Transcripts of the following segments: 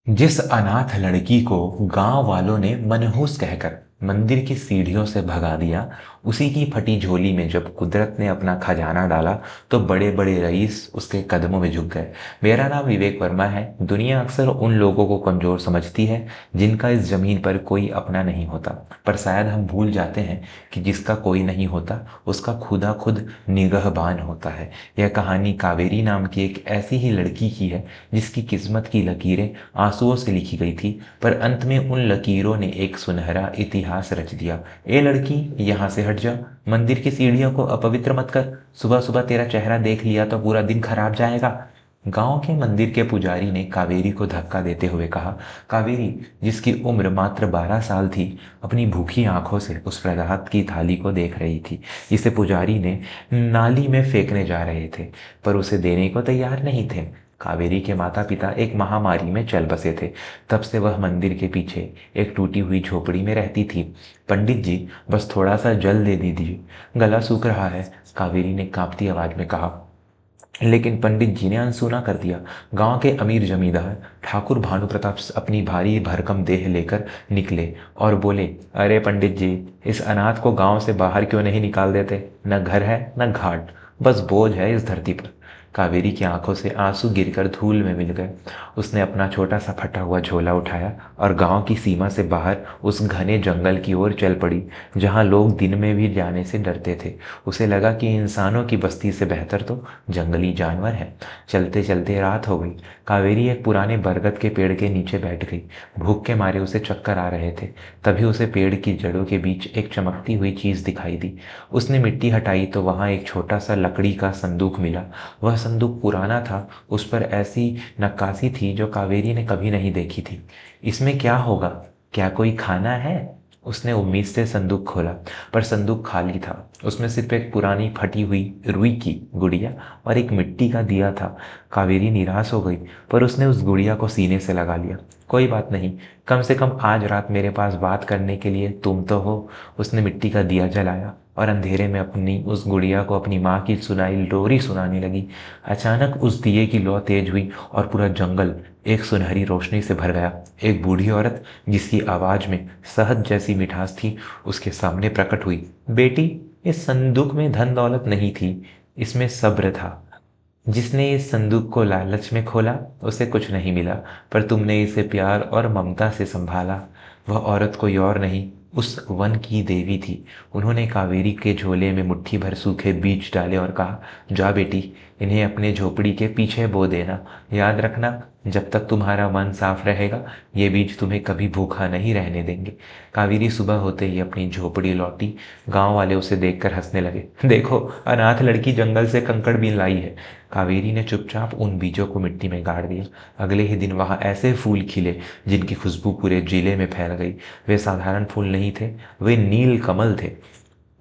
जिस अनाथ लड़की को गांव वालों ने मनहूस कहकर मंदिर की सीढ़ियों से भगा दिया, उसी की फटी झोली में जब कुदरत ने अपना खजाना डाला तो बड़े बड़े रईस उसके कदमों में झुक गए। मेरा नाम विवेक वर्मा है। दुनिया अक्सर उन लोगों को कमजोर समझती है जिनका इस जमीन पर कोई अपना नहीं होता, पर शायद हम भूल जाते हैं कि जिसका कोई नहीं होता उसका खुदा खुद निगहबान होता है। यह कहानी कावेरी नाम की एक ऐसी ही लड़की की है जिसकी किस्मत की लकीरें आंसुओं से लिखी गई थी, पर अंत में उन लकीरों ने एक सुनहरा इतिहास रच दिया। ए लड़की, यहाँ से हट जा। मंदिर की सीढ़ियों को अपवित्र मत कर। सुबह सुबह तेरा चेहरा देख लिया तो पूरा दिन खराब जाएगा। गांव के मंदिर के पुजारी ने कावेरी को धक्का देते हुए कहा। कावेरी, जिसकी उम्र मात्र 12 साल थी, अपनी भूखी आंखों से उस प्रसाद की थाली को देख रही थी जिसे पुजारी ने नाली में फेंकने जा रहे थे, पर उसे देने को तैयार नहीं थे। कावेरी के माता पिता एक महामारी में चल बसे थे। तब से वह मंदिर के पीछे एक टूटी हुई झोपड़ी में रहती थी। पंडित जी, बस थोड़ा सा जल दे दीजिए, गला सूख रहा है, कावेरी ने कांपती आवाज में कहा। लेकिन पंडित जी ने अनसुना कर दिया। गांव के अमीर जमींदार ठाकुर भानु प्रताप अपनी भारी भरकम देह लेकर निकले और बोले, अरे पंडित जी, इस अनाथ को गांव से बाहर क्यों नहीं निकाल देते? न घर है न घाट, बस बोझ है इस धरती पर। कावेरी की आंखों से आंसू गिरकर धूल में मिल गए। उसने अपना छोटा सा फटा हुआ झोला उठाया और गांव की सीमा से बाहर उस घने जंगल की ओर चल पड़ी जहां लोग दिन में भी जाने से डरते थे। उसे लगा कि इंसानों की बस्ती से बेहतर तो जंगली जानवर है। चलते चलते रात हो गई। कावेरी एक पुराने बरगद के पेड़ के नीचे बैठ गई। भूख के मारे उसे चक्कर आ रहे थे। तभी उसे पेड़ की जड़ों के बीच एक चमकती हुई चीज दिखाई दी। उसने मिट्टी हटाई तो वहां एक छोटा सा लकड़ी का संदूक मिला। वह संदूक पुराना था, उस पर ऐसी नक्काशी थी जो कावेरी ने कभी नहीं देखी थी। इसमें क्या होगा? क्या कोई खाना है? उसने उम्मीद से संदूक खोला, पर संदूक खाली था। उसमें सिर्फ एक पुरानी फटी हुई रुई की गुड़िया और एक मिट्टी का दिया था। कावेरी निराश हो गई, पर उसने उस गुड़िया को सीने से लगा लिया। कोई बात नहीं, कम से कम आज रात मेरे पास बात करने के लिए तुम तो हो। उसने मिट्टी का दिया जलाया और अंधेरे में अपनी उस गुड़िया को अपनी माँ की सुनाई लोरी सुनाने लगी। अचानक उस दिए की लौ तेज हुई और पूरा जंगल एक सुनहरी रोशनी से भर गया। एक बूढ़ी औरत, जिसकी आवाज में शहद जैसी मिठास थी, उसके सामने प्रकट हुई। बेटी, इस संदूक में धन दौलत नहीं थी, इसमें सब्र था। जिसने इस संदूक को लालच में खोला उसे कुछ नहीं मिला, पर तुमने इसे प्यार और ममता से संभाला। वह औरत कोई और नहीं, उस वन की देवी थी। उन्होंने कावेरी के झोले में मुट्ठी भर सूखे बीज डाले और कहा, जा बेटी, इन्हें अपने झोपड़ी के पीछे बो देना। याद रखना, जब तक तुम्हारा मन साफ रहेगा ये बीज तुम्हें कभी भूखा नहीं रहने देंगे। कावेरी सुबह होते ही अपनी झोपड़ी लौटी। गांव वाले उसे देखकर हंसने लगे। देखो, अनाथ लड़की जंगल से कंकड़ बीन लाई है। कावेरी ने चुपचाप उन बीजों को मिट्टी में गाड़ दिया। अगले ही दिन वहां ऐसे फूल खिले जिनकी खुशबू पूरे जिले में फैल गई। वे साधारण फूल नहीं थे, वे नील कमल थे,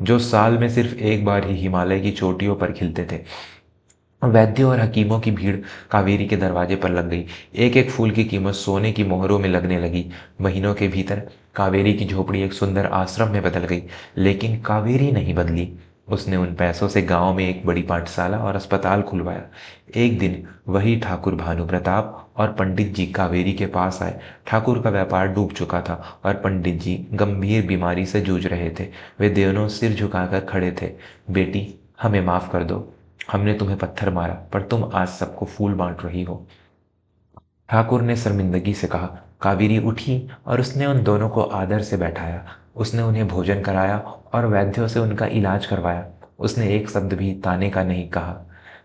जो साल में सिर्फ एक बार ही हिमालय की चोटियों पर खिलते थे। वैद्यों और हकीमों की भीड़ कावेरी के दरवाजे पर लग गई। एक एक फूल की कीमत सोने की मोहरों में लगने लगी। महीनों के भीतर कावेरी की झोपड़ी एक सुंदर आश्रम में बदल गई। लेकिन कावेरी नहीं बदली। उसने उन पैसों से गांव में एक बड़ी पाठशाला और अस्पताल खुलवाया। एक दिन वही ठाकुर भानु प्रताप और पंडित जी कावेरी के पास आए। ठाकुर का व्यापार डूब चुका था और पंडित जी गंभीर बीमारी से जूझ रहे थे। वे दोनों सिर झुकाकर खड़े थे। बेटी, हमें माफ कर दो। हमने तुम्हें पत्थर मारा, पर तुम आज सबको फूल बांट रही हो। ठाकुर ने शर्मिंदगी से कहा। कावेरी उठी और उसने उन दोनों को आदर से बैठाया। उसने उन्हें भोजन कराया और वैद्यों से उनका इलाज करवाया। उसने एक शब्द भी ताने का नहीं कहा।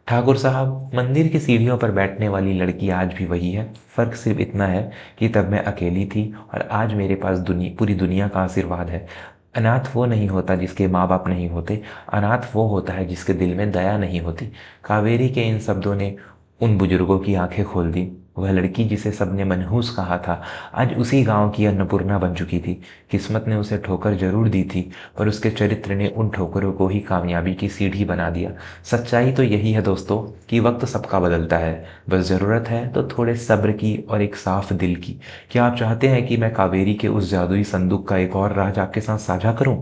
ठाकुर साहब, मंदिर की सीढ़ियों पर बैठने वाली लड़की आज भी वही है। फर्क सिर्फ इतना है कि तब मैं अकेली थी और आज मेरे पास पूरी दुनिया का आशीर्वाद है। अनाथ वो नहीं होता जिसके माँ बाप नहीं होते, अनाथ वो होता है जिसके दिल में दया नहीं होती। कावेरी के इन शब्दों ने उन बुजुर्गों की आंखें खोल दी। वह लड़की जिसे सबने मनहूस कहा था, आज उसी गांव की अन्नपूर्णा बन चुकी थी। किस्मत ने उसे ठोकर जरूर दी थी, पर उसके चरित्र ने उन ठोकरों को ही कामयाबी की सीढ़ी बना दिया। सच्चाई तो यही है दोस्तों, कि वक्त सबका बदलता है, बस ज़रूरत है तो थोड़े सब्र की और एक साफ दिल की। क्या आप चाहते हैं कि मैं कावेरी के उस जादुई संदूक का एक और राज आपके साथ साझा करूं?